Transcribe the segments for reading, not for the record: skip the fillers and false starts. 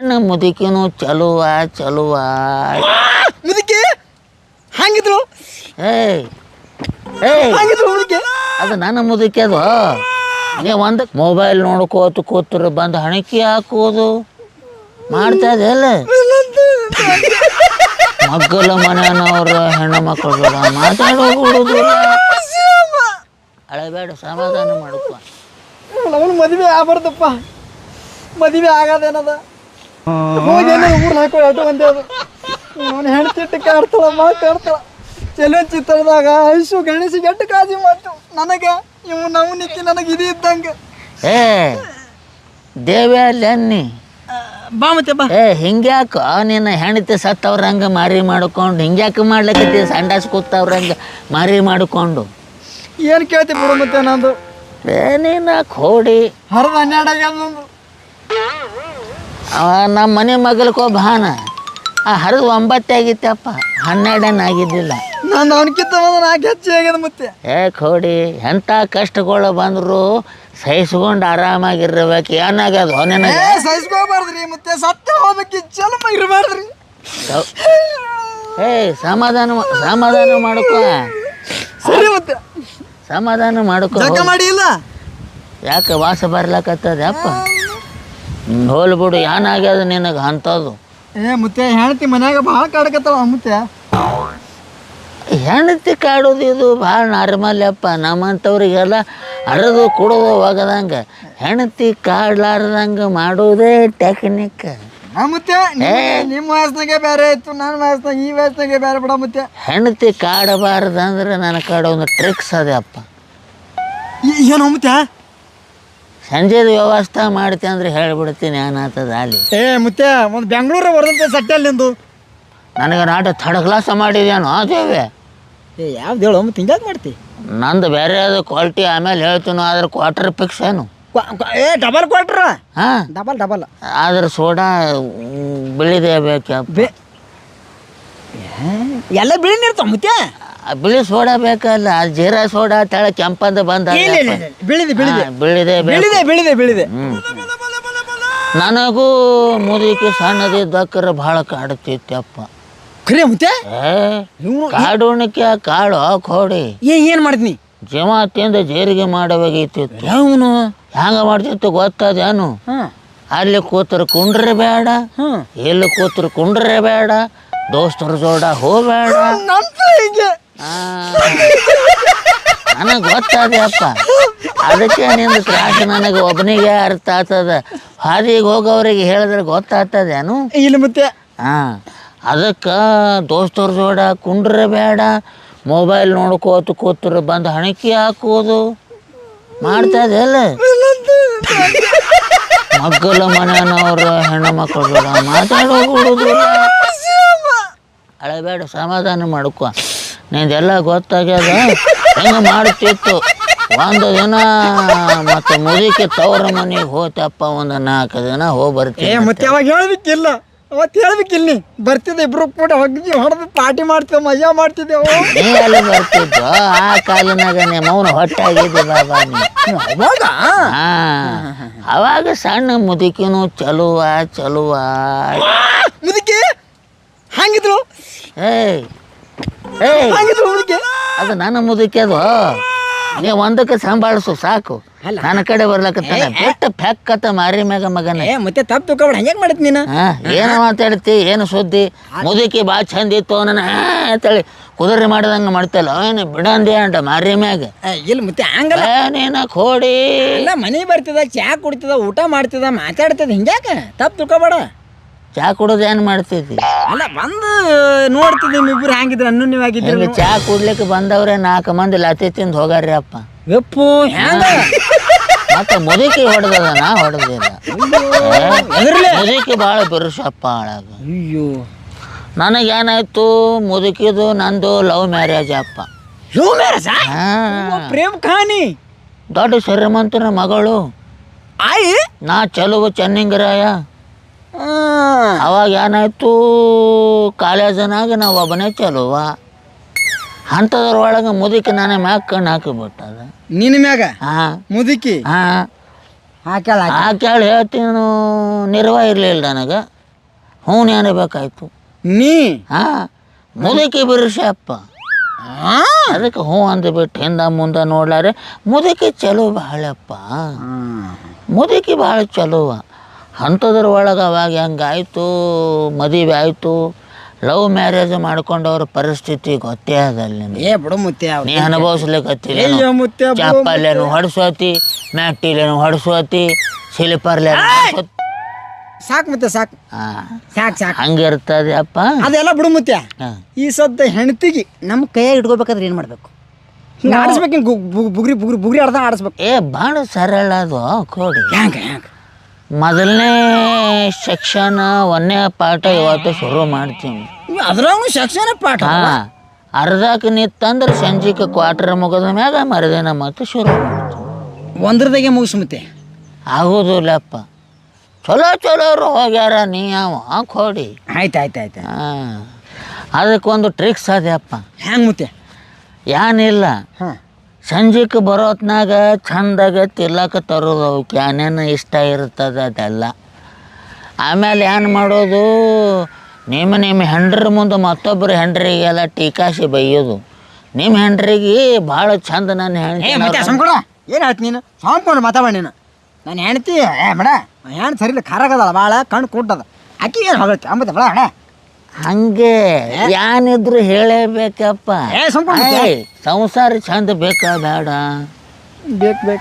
ಸಣ್ಣ ಮುದುಕಿನೂ ಚಲುವ ಚಲುವ ಮುದುಕಿ ಹಂಗಿದ್ರು ಏಯ್ ಹಂಗಿದ್ರು ಮುದುಕಿ ಅದು ನನ್ನ ಮುದುಕಿ ಅದು ನೀವು ಒಂದು ಮೊಬೈಲ್ ನೋಡ್ಕೋತ ಕೂತ್ರು ಬಂದು ಹಣಕಿ ಹಾಕೋದು ಮಾಡ್ತಾ ಇದೆಯಲ್ಲ ಮಗ್ಗಲ ಮನೆಯವ್ರ ಹೆಣ್ಣು ಮಕ್ಕಳು ಮಾತಾಡೋದು ಅಳಬೇಡ ಸಮಾಧಾನ ಮಾಡ್ಕೊ ಅವನು ಮದುವೆ ಆಗ್ಬಾರ್ದಪ್ಪ ಮದುವೆ ಆಗೋದೇನದ ಹೋಗಿ ಊರ್ನ ಹಾಕೊಂಡು ಆಟೋ ಒಂದೇ ಅದು ಅವನು ಹೆಣ್ತಿಟ್ಟು ಕಾಡ್ತಾಳ ಕಾಡ್ತಾಳ ಚೆಲುವ ಚಿತ್ರದಾಗ ಐಶು ಗಣೇಶಿಗೆ ಎಟ್ಟು ಕಾಳಜಿ ಮಾಡ್ತು ನನಗೆ ಇವು ನಾವು ನಿಕ್ಕಿ ನನಗೆ ಇದು ಇದ್ದಂಗೆ ಏ ದೇವಿ ಅಲ್ಲಿ ಅನ್ನಿ ಬಾ ಮತ್ತೆ ಬಾ ಹಿಂಗ್ಯಾಕ ನಿನ್ನ ಹೆಂಡತಿ ಸತ್ತವ್ರಂಗೆ ಮಾರಿ ಮಾಡ್ಕೊಂಡು ಹಿಂಗ್ಯಾಕೆ ಮಾಡ್ಲಿಕ್ಕೆ ಸಂಡಾಸ್ ಕೂತವ್ರಂಗೆ ಮಾರಿ ಮಾಡಿಕೊಂಡು ಏನು ಕೇಳ್ತಿ ಬಿಡು ಮತ್ತೆ ನಂದು ಏನೇನ ಕೋಡಿ ಹರಿದ 12 ಆಗ್ಯದ ನಮ್ಮ ಮನೆ ಮಗಲ್ಕೋ ಭಾನ ಆ ಹರಿದು 9 ಆಗಿತ್ತಪ್ಪ 12 ಆಗಿದ್ದಿಲ್ಲ ನಾನು ಅವನಕ್ಕಿಂತ ನಾಲ್ಕು ಹೆಚ್ಚು ಆಗ್ಯದ ಮತ್ತೆ ಕೋಡಿ ಎಂಥ ಕಷ್ಟಗಳು ಬಂದರು ಸಹಿಸ್ಕೊಂಡು ಆರಾಮಾಗಿರ್ಬೇಕು ಏನಾಗ್ಯದ ನನಗೆ ಸಹಿಸ್ಕೋಬಾರ್ದ್ರಿ ಮತ್ತೆ ಸತ್ಯ ಹೋಗ್ಬೇಕು ಚಲೋ ಇರಬಾರ್ದ್ರಿ ಸಮಾಧಾನ ಮಾಡ್ಕೋ ಸರಿ ಮತ್ತೆ ಸಮಾಧಾನ ಮಾಡ್ಕೋ ಜಗ್ಗ ಮಾಡಿ ಇಲ್ಲ ಯಾಕೆ ವಾಸ ಬರ್ಲಕತ್ತದ ಅಪ್ಪ ಹೋಲ್ಬಿಡು ಏನಾಗ್ಯದ ನಿನಗೆ ಅಂಥದ್ದು ಮತ್ತೆ ಹೆಣ್ತಿ ಮನ್ಯಾಗ ಭಾಳ ಕಾಡಕತ್ತಾವ ಮತ್ತೆ ಹೆಣ್ತಿ ಕಾಡೋದು ಇದು ಭಾಳ ನಾರ್ಮಲ್ ಅಪ್ಪ ನಮ್ಮಂಥವ್ರಿಗೆಲ್ಲ ಅರದು ಕುಡೋದು ಹೋಗದಂಗೆ ಹೆಣ್ತಿ ಕಾಡ್ಲಾರ್ದಂಗೆ ಮಾಡೋದೇ ಟೆಕ್ನಿಕ್ ಮತ್ತೆ ನಿಮ್ಮ ವಯಸ್ಸಿನಾಗೆ ಬೇರೆ ಇತ್ತು ನನ್ನ ವಯಸ್ಸಿನಾಗ ಈ ವಯಸ್ಸಿನಾಗೆ ಬೇರೆ ಬಿಡ ಮತ್ತೆ ಹೆಣ್ತಿ ಕಾಡಬಾರ್ದಂದ್ರೆ ನನಗೆ ಕಾಡೋ ಒಂದು ಟ್ರಿಕ್ಸ್ ಅದೇ ಅಪ್ಪ ಏನು ಮತ್ತೆ ಸಂಜೆದ ವ್ಯವಸ್ಥೆ ಮಾಡ್ತಿ ಅಂದ್ರೆ ಹೇಳಿಬಿಡ್ತೀನಿ ಏನಾಗ್ತದ ಅಲ್ಲಿ ಮತ್ತೆ ಒಂದು ಬೆಂಗಳೂರು ಬರೋದಂತೆ ಸಟ್ಟಲ್ಲಿ ನಿಂದು ನನಗೆ ನಾಟ ಥರ್ಡ್ ಕ್ಲಾಸ್ ಮಾಡಿದ್ಯಾನೋ ದೇವೆ ಯಾವ್ದು ಹೇಳು ಮತ್ತೆ ಹಿಂಗ್ಯಾಕೆ ಮಾಡ್ತಿ ನಂದು ಬೇರೆ ಅದು ಕ್ವಾಲಿಟಿ ಆಮೇಲೆ ಹೇಳ್ತೀನೋ ಅದ್ರ ಕ್ವಾರ್ಟರ್ ಫಿಕ್ಸ್ ಏನು ಡಬಲ್ ಕ್ವಾರ್ಟರ್ ಹಾಂ ಡಬಲ್ ಆದ್ರೆ ಸೋಡಾ ಬಿಳಿದೇ ಬೇಕಪ್ಪ ಎಲ್ಲ ಬಿಳಿ ಇರ್ತಾವ ಮತ್ತೆ ಬಿಳಿ ಸೋಡಾ ಬೇಕಲ್ಲ ಅದು ಜೀರಾ ಸೋಡಾ ತಳ ಕೆಂಪಂದ ಬಂದ ಬಿಳಿದೆ ನನಗೂ ಮುದುಕಿ ಸಣ್ಣದಿದ್ದಕ್ಕರ ಭಾಳ ಕಾಡುತ್ತಿತ್ತಪ್ಪ ಖರೆ ಮತ್ತೆ ಕಾಡುಣಿಕೆ ಕಾಳು ಕೋಡಿ ಏನು ಮಾಡ್ತೀನಿ ಜೀವ ತಿಂದ ಜೇರಿಗೆ ಮಾಡಬೇಕಾಗಿತ್ತಿತ್ತು ಅವನು ಹ್ಯಾಂಗ ಮಾಡ್ತಿತ್ತು ಗೊತ್ತದೇನು ಅಲ್ಲಿ ಕೂತರು ಕುಂಡ್ರೆ ಬೇಡ ಎಲ್ಲಿ ಕೂತರು ಕುಂಡ್ರೆ ಬೇಡ ದೋಸ್ತರ ಜೋಡ ಹೋಗಬೇಡ ನನಗೆ ಗೊತ್ತಾದೆ ಅಪ್ಪ ಅದಕ್ಕೆ ನಿಂದು ತ್ರಾಸ ನನಗೆ ಒಬ್ಬನಿಗೆ ಅರ್ಥ ಆಗ್ತದ ಹಾದಿಗೆ ಹೋಗೋರಿಗೆ ಹೇಳಿದ್ರೆ ಗೊತ್ತಾಗ್ತದೇನು ಇಲ್ಲ ಮತ್ತೆ ಹಾಂ ಅದಕ್ಕೆ ದೋಸ್ತರ ಜೋಡ ಕುಂಡ್ರೆ ಬೇಡ ಮೊಬೈಲ್ ನೋಡ್ಕೋತ ಕೂತರು ಬಂದು ಹಣಕಿ ಹಾಕೋದು ಮಾಡ್ತಾಯಿದೆಯಲ್ಲ ಮಗ್ಗಲ ಮನೆಯವ್ರ ಹೆಣ್ಣು ಮಕ್ಕಳು ಮಾತಾಡೋದು ಅಳಬೇಡ ಸಮಾಧಾನ ಮಾಡ್ಕೊ ನಿಂದೆಲ್ಲ ಗೊತ್ತಾಗ್ಯದ ಹೆಂಗೆ ಮಾಡ್ತಿತ್ತು ಒಂದು ದಿನ ಮತ್ತು ಮುದುಕಿ ತವ್ರ ಮನೆಗೆ ಹೋತಪ್ಪ ಒಂದು 4 ದಿನ ಹೋಗಿ ಬರ್ತೀನಿ ಮತ್ತೆ ಅವಾಗ ಹೇಳ್ಬೇಕಿಲ್ಲ ಅವತ್ತು ಹೇಳ್ಬೇಕಿಲ್ಲ ನೀ ಬರ್ತಿದ್ದೆ ಇಬ್ರು ಕೂಡ ಹೋಗಿ ಹೊಡೆದು ಪಾರ್ಟಿ ಮಾಡ್ತೇವೆ ಮಜಾ ಮಾಡ್ತಿದ್ದೆವು ನೀ ಎಲ್ಲ ಬರ್ತಿದ್ದು ಆ ಕಾಲಿನಾಗ ನಿಮ್ಮವನು ಹೊಟ್ಟಾಗಿದ್ದೆ ಬಾಬಾ ನೀ ಅವಾಗ ಅವಾಗ ಸಣ್ಣ ಮುದುಕಿನೂ ಚಲುವ ಮುದುಕಿ ಹಂಗಿದ್ರು ಹಂಗಿದ್ರು ಮುದುಕಿ ಅದು ನನ್ನ ಮುದುಕಿ ಅದು ನೀವು ಒಂದಕ್ಕೆ ಸಂಭಾಳಿಸು ಸಾಕು ನನ್ನ ಕಡೆ ಬರ್ಲಕತ್ತಾನ ಬೆಟ್ಟ ಫೆಕ್ಕತ್ತ ಮಾರಿ ಮ್ಯಾಗ ಮಗನ ಮತ್ತೆ ತಪ್ಪು ತಿಳ್ಕೊಬೇಡ ಹಂಗೆ ಮಾಡಿದ್ ನೀನು ಏನು ಮಾತಾಡ್ತಿ ಏನು ಸುದ್ದಿ ಮುದುಕಿ ಭಾಳ ಚಂದ ಇತ್ತು ನನ್ನ ಅಂತೇಳಿ ಕುದುರೆ ಮಾಡ್ದಂಗೆ ಮಾಡ್ತಲ್ಲ ಏನು ಬಿಡಂದಿ ಅಂಟ ಮಾರಿ ಮ್ಯಾಗ ಇಲ್ಲ ಮತ್ತೆ ಹಂಗಲ್ಲ ನೀನ ಕೋಡಿ ಎಲ್ಲ ಮನೆ ಬರ್ತಿದ ಚಾ ಕುಡ್ತಿದ ಊಟ ಮಾಡ್ತಿದ ಮಾತಾಡ್ತಿದ ಹಿಂಗ್ಯಾಕ ತಪ್ಪು ತಿಳ್ಕೊಬೇಡ ಚಾ ಕುಡೋದು ಏನು ಮಾಡ್ತಿದ್ದಿ ಅಲ್ಲ ಬಂದು ನೋಡ್ತಿದ್ದೆ ಇಬ್ರು ಹ್ಯಾಂಗಿದ್ರು ಅನ್ಯೂನ್ಯವಾಗಿದ್ರು ಚಾ ಕುಡ್ಲಿಕ್ಕೆ ಬಂದವ್ರೆ 4 ಮಂದಿ ಲತಿ ತಿಂದು ಹೋಗಾರ್ರಿ ಅಪ್ಪ ಯಪ್ಪು ಹ್ಯಾಂಗ ಮತ್ತೆ ಮುದುಕಿ ಹೊಡೆದದ ನಾ ಹೊಡೆದಿಲ್ಲ ಮುದುಕಿ ಭಾಳ ಬಿರುಸಪ್ಪ ಹಾಳಾಗ ಅಯ್ಯೋ ನನಗೇನಾಯ್ತು ಮುದುಕಿದು ನಂದು ಲವ್ ಮ್ಯಾರೇಜ್ ಅಪ್ಪ ಲವ್ ಮ್ಯಾರೇಜ್ ಪ್ರೇಮ್ ಕಹಾನಿ ದೊಡ್ಡ ಶ್ರೀಮಂತನ ಮಗಳು ಆಯಿ ನಾ ಚಲುವ ಚೆನ್ನಿಂಗರಾಯ ಅವಾಗ ಏನಾಯ್ತು ಕಾಲೇಜನಾಗ ನಾವು ಒಬ್ಬನೇ ಚಲುವ ಅಂಥದ್ರೊಳಗೆ ಮುದುಕಿ ನಾನೇ ಮ್ಯಾಗ ಕಣ್ಣು ಹಾಕಿಬಿಟ್ಟದ ನಿನ್ನ ಮ್ಯಾಗ ಹಾಂ ಮುದುಕಿ ಹಾಂ ಹಾಕ್ಯಾಳ ಹೇಳ್ತೀನಿ ನಿರ್ವಾಹ ಇರಲಿಲ್ಲ ನನಗೆ ಹ್ಞೂ ಬೇಕಾಯ್ತು ನೀ ಹಾಂ ಮುದುಕಿ ಬಿರುಸಪ್ಪ ಅದಕ್ಕೆ ಹ್ಞೂ ಅಂದ್ಬಿಟ್ಟು ಹಿಂದೆ ಮುಂದೆ ನೋಡ್ಲಾರೆ ಮುದುಕಿ ಚಲೋ ಭಾಳಪ್ಪ ಮುದುಕಿ ಭಾಳ ಚಲೋ ಅಂಥದ್ರ ಒಳಗೆ ಅವಾಗ ಹೆಂಗಾಯ್ತು ಮದುವೆ ಆಯಿತು ಲವ್ ಮ್ಯಾರೇಜ್ ಮಾಡ್ಕೊಂಡವ್ರ ಪರಿಸ್ಥಿತಿ ಗೊತ್ತೇ ಅದಲ್ಲ ಬಿಡು ಮುತ್ತೆ ನೀ ಅನುಭವಿಸ್ಲಿಕ್ಕತ್ತಿಲ್ಲ ಚಪ್ಪಲ್ಲೇನು ಹೊಡ್ಸೋತಿ ಮ್ಯಾಟಿಲೇನು ಹೊಡ್ಸೋತಿ ಸ್ಲಿಪರ್ಲೇನು ಸಾಕು ಮತ್ತೆ ಸಾಕು ಹಂಗಿರ್ತದೆ ಅಪ್ಪ ಅದೆಲ್ಲ ಬಿಡು ಮುತ್ಯ ಈ ಸದ್ದ ಹೆಣ್ತಿಗೆ ನಮ್ಮ ಕೈಯಾಗ ಇಟ್ಕೋಬೇಕಾದ್ರೆ ಏನು ಮಾಡ್ಬೇಕು ಹಿಂಗೆ ಆಡಿಸ್ಬೇಕು ಹಿಂಗೆ ಬುಗ್ರಿ ಬುಗ್ರಿ ಬುಗ್ರಿ ಆಡ್ದಂಗೆ ಆಡಿಸ್ಬೇಕು ಭಾಳ ಸರಳ ಅದು ಕೋಡಿ ಹ್ಯಾಂಗೆ ಮೊದಲನೇ ಸೆಕ್ಷನ್ 1ನೇ ಪಾಠ ಇವತ್ತು ಶುರು ಮಾಡ್ತೀವಿ ಅದ್ರಾಗ ಸೆಕ್ಷನ್ ಪಾಠ ಹಾಂ ಅರ್ಧಕ್ಕೆ ನಿತ್ತಂದ್ರೆ ಸಂಜೆಗೆ ಕ್ವಾರ್ಟರ್ ಮುಗಿದ ಮ್ಯಾಗ ಮರುದಿನ ಮತ್ತೆ ಶುರು ಮಾಡ್ತೀವಿ ಒಂದ್ರದಾಗೆ ಮುಗಿಸ್ ಮತ್ತೆ ಆಗೋದಿಲ್ಲಪ್ಪ ಚಲೋ ಹೋಗ್ಯಾರ ನೀ ಯಾವ ಕೋಡಿ ಆಯ್ತು ಹಾಂ ಅದಕ್ಕೊಂದು ಟ್ರಿಕ್ಸ್ ಅದಪ್ಪ ಹ್ಯಾಂಗೆ ಮುತ್ತೆ ಏನಿಲ್ಲ ಹಾಂ ಸಂಜೆಗೆ ಬರೋತ್ನಾಗ ಚಂದಾಗ ತಿಲ್ಲಕ್ಕೆ ತರೋದು ಅವಕ್ಕೆ ಏನೇನು ಇಷ್ಟ ಇರ್ತದೆ ಅದೆಲ್ಲ ಆಮೇಲೆ ಏನು ಮಾಡೋದು ನಿಮ್ಮ ಹೆಂಡ್ರ ಮುಂದೆ ಮತ್ತೊಬ್ಬರು ಹೆಂಡ್ರಿಗೆಲ್ಲ ಟೀಕಾಸಿ ಬೈಯೋದು ನಿಮ್ಮ ಹೆಂಡ್ರಿಗೆ ಭಾಳ ಚಂದ ನನ್ನ ಹೆಂಡ್ತಿ ಏನು ಹೇಳ್ತೀನಿ ನೀನು ಸಾಂಪ್ಕೊಂಡು ಮಾತಾಡ ನೀನು ನಾನು ಹೆಣ್ತಿ ಮೇಡ ಹೆಣ್ಣು ಸರಿಯಿಲ್ಲ ಖಾರಾಗದಲ್ಲ ಭಾಳ ಕಣ್ಣು ಕೂಟದ ಆಕಿ ಏನು ಹೊಗಳ್ತಿ ಅಂಬತ್ತೆ ಬೇಡ ಅಣ್ಣ ಹಂಗೆ ಏನಿದ್ರು ಹೇಳೇಬೇಕಪ್ಪ ಸಂಸಾರ ಚಂದ ಬೇಕಾ ಬೇಡ ಬೇಕು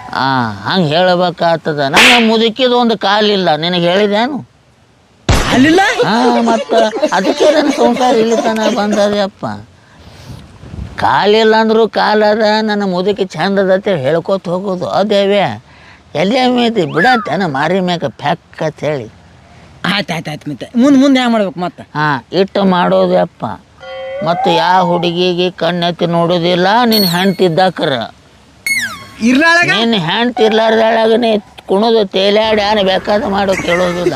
ಹಂಗೆ ಹೇಳಬೇಕಾಗ್ತದ ನನ್ನ ಮುದುಕಿದ ಒಂದು ಕಾಲಿಲ್ಲ ನಿನಗೆ ಹೇಳಿದೇನು ಅಲ್ಲಿಲ್ಲ ಮತ್ತು ಅದಕ್ಕೆ ನನ್ನ ಸಂಸಾರ ಇಲ್ಲಿ ತನ ಬಂದದಪ್ಪ ಕಾಲಿಲ್ಲ ಅಂದರೂ ಕಾಲದ ನನ್ನ ಮುದುಕಿ ಚಂದದತ್ತೆ ಹೇಳ್ಕೊತ ಹೋಗೋದು ಅದೇವೇ ಎಲ್ಲಿ ಮೀತಿ ಬಿಡತ್ತೇನ ಮಾರಿ ಮ್ಯಾಗ ಫ್ಯಾಕ್ ಅಂತ ಹೇಳಿ ಆಯ್ತು ಮತ್ತೆ ಮುಂದೆ ಹ್ಯಾಂಗ ಮಾಡ್ಬೇಕು ಮತ್ತೆ ಇಟ್ಟು ಮಾಡೋದಪ್ಪ ಮತ್ತು ಯಾವ ಹುಡುಗಿಗೆ ಕಣ್ಣೆತ್ತಿ ನೋಡೋದಿಲ್ಲ ನಿನ್ನ ಹೆಣ್ತಿದ್ದಾಕ್ರ ನಿನ್ನ ಹೆಣ್ತಿ ಇರ್ಲಾರ್ದಾಳಾಗ ನೀ ಕುಣೋದು ತೇಲಾಡಿ ಯಾರು ಬೇಕಾದ ಮಾಡೋ ಕೇಳೋದಿಲ್ಲ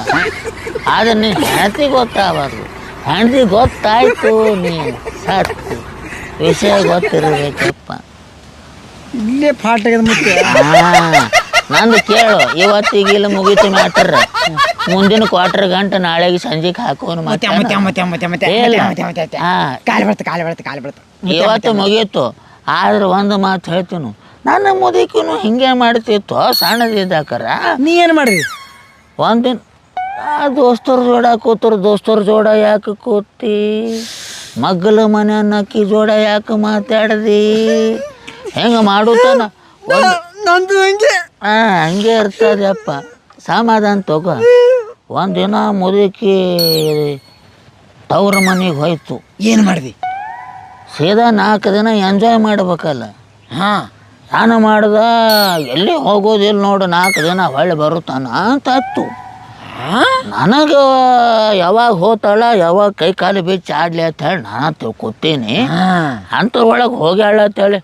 ಆದ್ರೆ ನಿನ್ನ ಹೆಣ್ತಿ ಗೊತ್ತಾಗಬಾರ್ದು ಹೆಣ್ತಿ ಗೊತ್ತಾಯ್ತು ನೀ ಸಾಕು ವಿಷಯ ಗೊತ್ತಿರಬೇಕಪ್ಪ ಇಲ್ಲೇ ಪಾಠ ಮತ್ತೆ ನಂದು ಕೇಳು ಇವತ್ತಿಗೆ ಇಲ್ಲ ಮುಗೀತು ಮ್ಯಾಟರ್ ಮುಂದಿನ ಕ್ವಾರ್ಟರ್ ಗಂಟೆ ನಾಳೆಗೆ ಸಂಜೆಗೆ ಹಾಕೋನು ಇವತ್ತು ಮುಗೀತು ಆದ್ರೆ ಒಂದು ಮಾತು ಹೇಳ್ತೀನಿ ನನ್ನ ಮುದುಕಿನೂ ಹಿಂಗೆ ಮಾಡ್ತಿತ್ತು ಸಣ್ಣದಿದ್ದಾಕರ ನೀ ಏನು ಮಾಡಿದ್ರಿ ಒಂದಿನ ದೋಸ್ತರ ಜೋಡ ಕೂತರು ದೋಸ್ತರ ಜೋಡ ಯಾಕೆ ಕೂತಿ ಮಗ್ಗಲ ಮನೆ ನಕ್ಕಿ ಜೋಡ ಯಾಕೆ ಮಾತಾಡ್ದಿ ಹೆಂಗೆ ಮಾಡುತ್ತಾನ ನಂದು ಹಂಗೆ ಹಂಗೆ ಇರ್ತದಪ್ಪ ಸಮಾಧಾನ ತಗೋ ಒಂದಿನ ಮುದುಕಿ ತವ್ರ ಮನೆಗೆ ಹೋಯ್ತು ಏನು ಮಾಡಿದಿ ಸೀದಾ 4 ದಿನ ಎಂಜಾಯ್ ಮಾಡ್ಬೇಕಲ್ಲ ನಾನು ಮಾಡ್ದ ಎಲ್ಲಿ ಹೋಗೋದಿಲ್ಲ ನೋಡು 4 ದಿನ ಹೊಳ್ಳಿ ಬರುತ್ತಾನ ಅಂತ ಹತ್ತು ನನಗೆ ಯಾವಾಗ ಹೋತಾಳ ಯಾವಾಗ ಕೈ ಕಾಲು ಬಿಚ್ಚಿ ಆಡ್ಲಿ ಅಂತ ಹೇಳಿ ನಾನು ತಿಳ್ಕೊತೀನಿ ಅಂಥೊಳಗೆ ಹೋಗ್ಯಾಳ ಅಂತೇಳಿ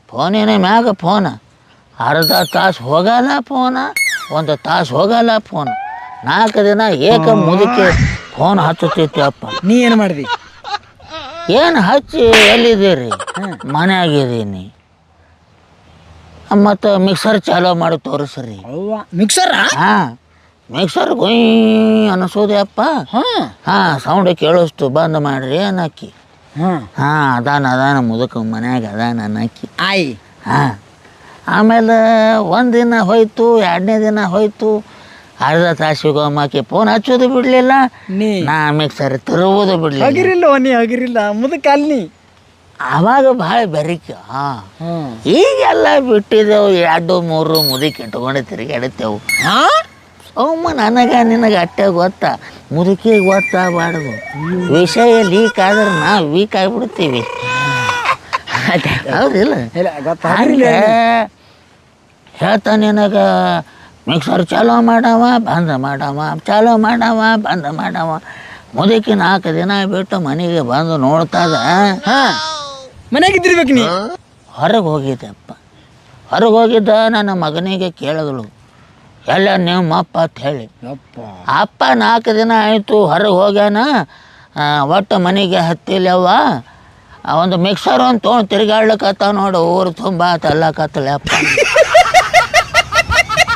ಫೋನೇನೆ ಮ್ಯಾಗ ಫೋನ ಅರ್ಧ ತಾಸು ಹೋಗಲ್ಲ ಫೋನ 1 ತಾಸು ಹೋಗಲ್ಲ ಫೋನ್ 4 ದಿನ ಏಕ ಮುದುಕಿ ಫೋನ್ ಹಚ್ಚುತ್ತೈತಿ ಅಪ್ಪ ನೀ ಏನು ಮಾಡಿದಿ ಏನು ಹಚ್ಚಿ ಎಲ್ಲಿದ್ದೀರಿ ಮನೆಯಾಗಿದ್ದೀನಿ ಮತ್ತು ಮಿಕ್ಸರ್ ಚಾಲೂ ಮಾಡಿ ತೋರಿಸ್ರಿ ಮಿಕ್ಸರ್ ಮಿಕ್ಸರ್ ಗೊಯ್ ಅನಿಸೋದೆ ಅಪ್ಪ ಸೌಂಡ್ ಕೇಳಿಸ್ತು ಬಂದ್ ಮಾಡ್ರಿ ಅನ್ನಕ್ಕಿ ಅದಾನ ಮುದುಕ ಮನ್ಯಾಗ ಅದಾನ ಅನ್ನಕ್ಕಿ ಆಮೇಲೆ 1 ದಿನ ಹೋಯ್ತು 2ನೇ ದಿನ ಹೋಯ್ತು ಅರ್ಧ ತಾಸಿಗೆ ಒಮ್ಮಕ್ಕೆ ಫೋನ್ ಹಚ್ಚೋದು ಬಿಡಲಿಲ್ಲ ನಾ ಮಿಕ್ಸರ್ ತರುವುದು ಬಿಡಲಿಲ್ಲ ಮುದುಕ ಅಲ್ಲಿ ಆವಾಗ ಭಾಳ ಬೆರಿಕೆ ಈಗೆಲ್ಲ ಬಿಟ್ಟಿದ್ದೆವು 2-3 ಮುದುಕಿ ಇಟ್ಕೊಂಡು ತಿರುಗಾಡುತ್ತೇವು ಸೌಮ ನಿನಗೆ ಅಟ್ಟೆ ಗೊತ್ತಾ ಮುದುಕಿಗೆ ಗೊತ್ತಾಗಬಾರ್ದು ವಿಷಯ ಲೀಕ್ ಆದ್ರೆ ನಾವು ವೀಕ್ ಆಗಿಬಿಡ್ತೀವಿ ಹೌದಿಲ್ಲ ಹೇಳ್ತಾ ನಿನಗೆ ಮಿಕ್ಸರ್ ಚಾಲೂ ಮಾಡವ ಬಂದ್ ಮಾಡವ ಚಾಲೂ ಮಾಡವ ಬಂದ್ ಮಾಡವ ಮುದುಕಿ 4 ದಿನ ಬಿಟ್ಟು ಮನೆಗೆ ಬಂದು ನೋಡ್ತದ ಮನೆಯಾಗಿದ್ದಿರ್ಬೇಕು ನೀ ಹೊರಗೆ ಹೋಗಿದ್ದೆಪ್ಪ ಹೊರಗೆ ಹೋಗಿದ್ದ ನನ್ನ ಮಗನಿಗೆ ಕೇಳಿದಳು ಎಲ್ಲ ನಿಮ್ಮಪ್ಪ ಅಂತ ಹೇಳಿ ಅಪ್ಪ 4 ದಿನ ಆಯಿತು ಹೊರಗೆ ಹೋಗ್ಯಾನ ಒಟ್ಟು ಮನೆಗೆ ಹತ್ತಿಲ್ಲವ ಒಂದು ಮಿಕ್ಸರ್ ಒಂದು ತೊಗೊಂಡು ತಿರುಗಾಡ್ಲಿಕ್ಕತ್ತ ನೋಡು ಊರು ತುಂಬ ತಲ್ಲಕತ್ತಲಪ್ಪ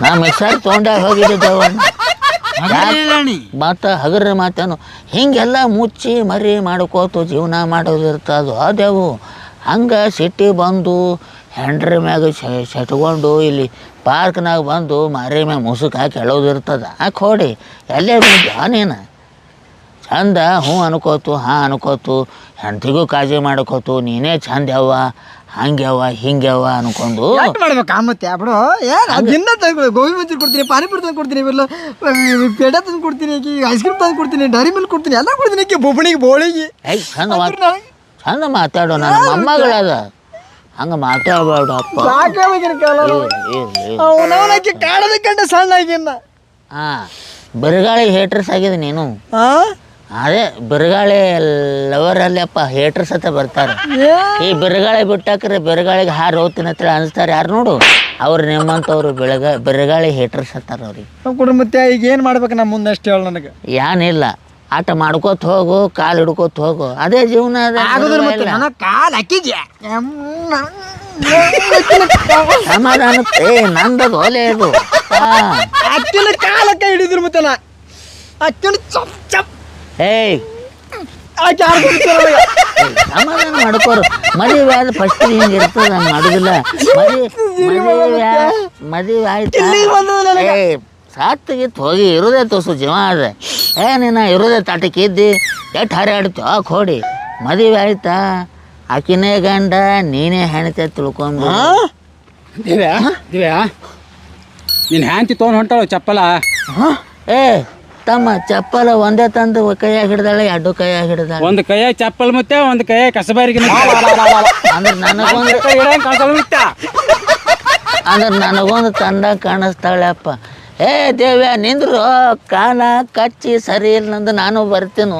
ನಾ ಮಿಕ್ಸರ್ ತೊಗೊಂಡಾಗ ಹೋಗಿದ್ದೆ ಮತ್ತು ಹಗರ ಮಾತೇನು ಹಿಂಗೆಲ್ಲ ಮುಚ್ಚಿ ಮರಿ ಮಾಡ್ಕೋತು ಜೀವನ ಮಾಡೋದು ಇರ್ತದು ಅದೇವು ಹಂಗೆ ಸಿಟಿ ಬಂದು ಹೆಂಡ್ರ ಮ್ಯಾಗ ಸೆಟ್ಕೊಂಡು ಇಲ್ಲಿ ಪಾರ್ಕ್ನಾಗ ಬಂದು ಮರಿ ಮ್ಯಾಗ ಮುಸುಕ್ ಹಾಕಿ ಎಳೋದು ಇರ್ತದ ಹಾಕಿ ಹೊಡಿ ಎಲ್ಲೇ ಬಿದ್ದ ನೀನು ಚಂದ ಹ್ಞೂ ಅನ್ಕೋತು ಹಾಂ ಅನ್ಕೋತು ಹೆಂಡ್ತಿಗೂ ಕಾಳಜಿ ಮಾಡ್ಕೋತು ನೀನೇ ಚಂದ ಯಾವ ಹಂಗ್ಯಾವ ಹಿಂಗ್ಯಾವ ಅನ್ಕೊಂಡು ಮಾಡ್ಬೇಕಾ ಮತ್ತೆ ಬಿಡು ದಿನ ತಂದು ಗೋಬಿ ಮಂಚೂರಿ ಕೊಡ್ತೀನಿ ಪಾನಿಪುರಿ ತಂದು ಕೊಡ್ತೀನಿ ಇವೆಲ್ಲ ಪೇಡ ತಂದು ಕೊಡ್ತೀನಿ ಐಸ್ ಕ್ರೀಮ್ ತಂದು ಕೊಡ್ತೀನಿ ಡೈರಿ ಮಿಲ್ಕ್ ಕೊಡ್ತೀನಿ ಎಲ್ಲ ಕೊಡ್ತೀನಿ ಬೊಬ್ಬಣಿಗೆ ಬೋಳಿಗೆ ಚಂದ ಮಾತಾಡೋ ನನ್ನ ಮೊಮ್ಮಗಳದ ಹಂಗೆ ಮಾತಾಡಬೇಡಪ್ಪ ಅವನವನಕ್ಕೆ ಕಾಡದ ಕಂಡ ಸಣ್ಣ ಆಗಿನ್ನ ಹಾಂ ಬಿರುಗಾಳಿ ಹೇಟ್ರಸ್ ಆಗಿದೆ ನೀನು ಅದೇ ಬಿರುಗಾಳಿ ಲವರ್ ಅಲ್ಲಪ್ಪ ಹೇಟ್ರಸ್ ಅಂತ ಬರ್ತಾರೆ ಈ ಬಿರುಗಾಳಿ ಬಿಟ್ಟಾಕ್ರೆ ಬಿರುಗಾಳಿಗೆ ಹಾರು ಹೋಗ್ತೀನಿ ಅಂತ ಅನಿಸ್ತಾರೆ ಯಾರು ನೋಡು ಅವ್ರು ನಿಮ್ಮಂಥವ್ರು ಬಿರುಗಾಳಿ ಹೇಟ್ರಸ್ ಅಂತಾರ ಅವ್ರಿಗೆ ಮತ್ತೆ ಈಗ ಏನು ಮಾಡ್ಬೇಕು ನಮ್ಮ ಮುಂದೆ ಅಷ್ಟು ಹೇಳಿ ನನಗೆ ಏನಿಲ್ಲ ಆಟ ಮಾಡ್ಕೋತ ಹೋಗು ಕಾಲು ಹಿಡ್ಕೋತ ಹೋಗು ಅದೇ ಜೀವನ ಅದ ಕಾಲು ಹಾಕಿದ್ಯಾ ಸಮಾಧಾನಕ್ಕೆ ನಂದದು ಒಲೆ ಇದು ಅಕ್ಕಿನ ಕಾಲಕ್ಕ ಹಿಡಿದ್ರು ಮತ್ತೆ ಅಕ್ಕಿನ ಚಪ್ ಚಪ್ ಏಯ್ ಸಮಾಧಾನ ಮಾಡ್ಕೋರು ಮದುವೆ ಆದ ಫಸ್ಟ್ ಹಿಂಗೆ ಇರ್ತದೆ ಹಂಗೆ ಮಾಡೋದಿಲ್ಲ ಮದುವೆ ಆಯ್ತಾ ಏ ಸಾತ್ತಿಗಿತ್ತು ಹೋಗಿ ಇರೋದೇ ತೋಸು ಜೀವ ಅದ ನೀನು ಇರೋದೇ ತಾಟಕ್ಕೆ ಇದ್ದಿ ಎಷ್ಟು ಹರಿಯಾಡ್ತು ಹೋಡಿ ಮದುವೆ ಆಯ್ತಾ ಆಕಿನೇ ಗಂಡ ನೀನೇ ಹೆಣ್ತೆ ತಿಳ್ಕೊಂಡು ದಿವ್ಯಾ ದಿವ್ಯಾ ನೀನು ಹ್ಯಾಂತಿ ತೊಗೊಂಡು ಹೊಂಟಾಳು ಚಪ್ಪಲ ಏ ತಮ್ಮ ಚಪ್ಪಲ ಒಂದೇ ತಂದು ಕೈಯಾಗ ಹಿಡ್ದಾಳೆ ಎರಡು ಕೈಯಾಗ ಹಿಡ್ದಾಳೆ ಒಂದು ಕೈಯಾಗ ಚಪ್ಪಲ್ ಮತ್ತೆ ಒಂದು ಕೈಯಾಗ ಕಸಬಾರಿಗೆ ಅಂದ್ರೆ ನನಗೊಂದು ತಂಡ ಕಾಣಿಸ್ತಾಳೆ ಅಪ್ಪ ಏ ದೇವ್ಯ ನಿಂದ್ರು ಕಾಲ ಕಚ್ಚಿ ಸರಿ ಇಲ್ಲ ನಂದು ನಾನು ಬರ್ತೀನು